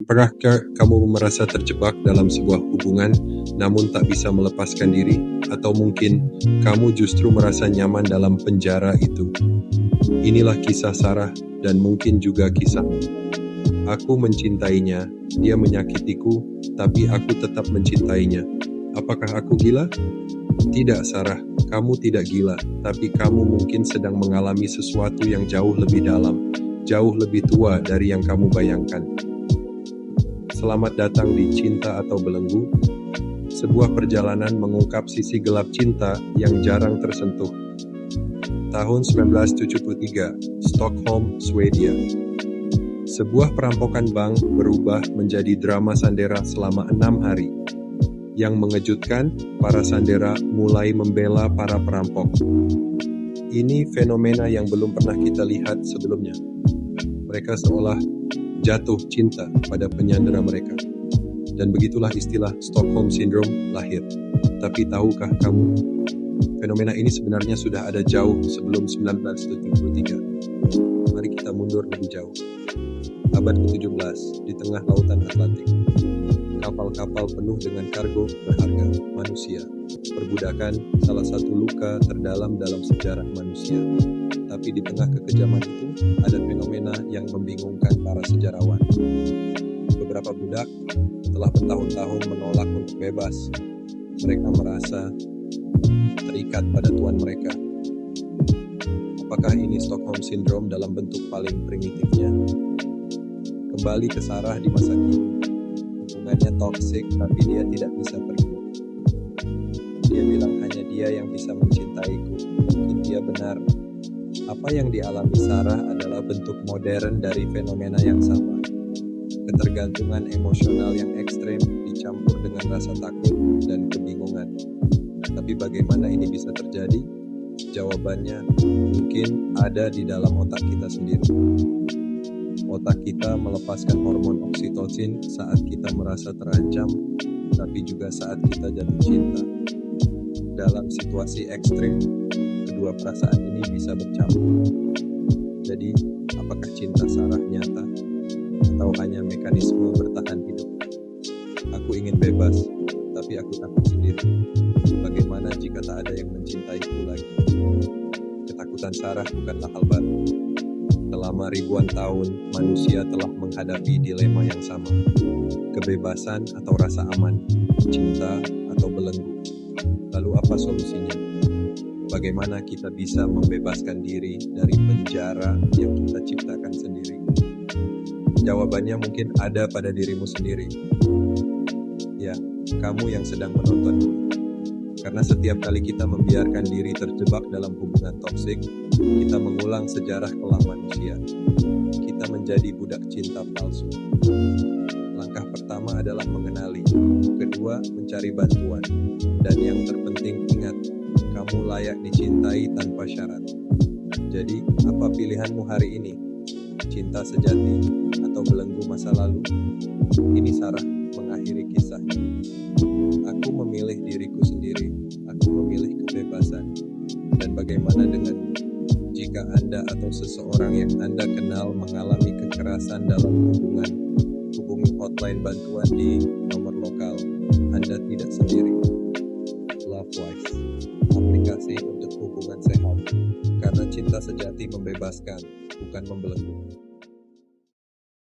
Pernahkah kamu merasa terjebak dalam sebuah hubungan namun tak bisa melepaskan diri? Atau mungkin kamu justru merasa nyaman dalam penjara itu? Inilah kisah Sarah dan mungkin juga kisahmu. Aku mencintainya, dia menyakitiku, tapi aku tetap mencintainya. Apakah aku gila? Tidak, Sarah, kamu tidak gila, tapi kamu mungkin sedang mengalami sesuatu yang jauh lebih dalam, jauh lebih tua dari yang kamu bayangkan. Selamat datang di Cinta atau Belenggu, sebuah perjalanan mengungkap sisi gelap cinta yang jarang tersentuh. Tahun 1973, Stockholm, Swedia. Sebuah perampokan bank berubah menjadi drama Sandera selama 6 hari. Yang mengejutkan, para Sandera mulai membela para perampok. Ini fenomena yang belum pernah kita lihat sebelumnya. Mereka seolah jatuh cinta pada penyandera mereka. Dan begitulah istilah Stockholm Syndrome lahir. Tapi tahukah kamu, fenomena ini sebenarnya sudah ada jauh sebelum 1973. Mari kita mundur lebih jauh. Abad ke-17, di tengah lautan Atlantik. Kapal-kapal penuh dengan kargo berharga manusia. Perbudakan salah satu luka terdalam dalam sejarah manusia. Tapi di tengah kekejaman itu, ada fenomena yang membingungkan para sejarawan. Beberapa budak telah bertahun-tahun menolak untuk bebas. Mereka merasa terikat pada tuan mereka. Apakah ini Stockholm Syndrome dalam bentuk paling primitifnya? Kembali ke Sarah di masa kini. Hubungannya toksik, tapi dia tidak bisa pergi. Dia bilang hanya dia yang bisa mencintaiku. Mungkin dia benar. Apa yang dialami Sarah adalah bentuk modern dari fenomena yang sama. Ketergantungan emosional yang ekstrem dicampur dengan rasa takut dan kebingungan. Tapi bagaimana ini bisa terjadi? Jawabannya mungkin ada di dalam otak kita sendiri. Otak kita melepaskan hormon oksitosin saat kita merasa terancam, tapi juga saat kita jatuh cinta. Dalam situasi ekstrim, kedua perasaan ini bisa bercampur. Jadi, apakah cinta Sarah nyata? Atau hanya mekanisme bertahan hidup? Aku ingin bebas, tapi aku takut sendiri. Bagaimana jika tak ada yang mencintaiku lagi? Ketakutan Sarah bukanlah hal baru. Selama ribuan tahun, manusia telah menghadapi dilema yang sama. Kebebasan atau rasa aman, cinta atau belenggu. Lalu apa solusinya? Bagaimana kita bisa membebaskan diri dari penjara yang kita ciptakan sendiri? Jawabannya mungkin ada pada dirimu sendiri. Ya, kamu yang sedang menonton ini. Karena setiap kali kita membiarkan diri terjebak dalam hubungan toksik, kita mengulang sejarah kelam manusia. Kita menjadi budak cinta palsu. Langkah pertama adalah mengenali. Kedua, mencari bantuan. Dan yang terpenting ingat, kamu layak dicintai tanpa syarat. Jadi, apa pilihanmu hari ini? Cinta sejati atau belenggu masa lalu? Ini Sarah mengakhiri kisahnya. Aku memilih diriku sendiri. Aku memilih kebebasan. Dan bagaimana denganmu? Jika Anda atau seseorang yang Anda kenal mengalami kekerasan dalam hubungan, hubungi hotline bantuan di nomor lokal. Anda tidak sendiri. Lovewise, aplikasi untuk hubungan sehat. Karena cinta sejati membebaskan, bukan membelenggu.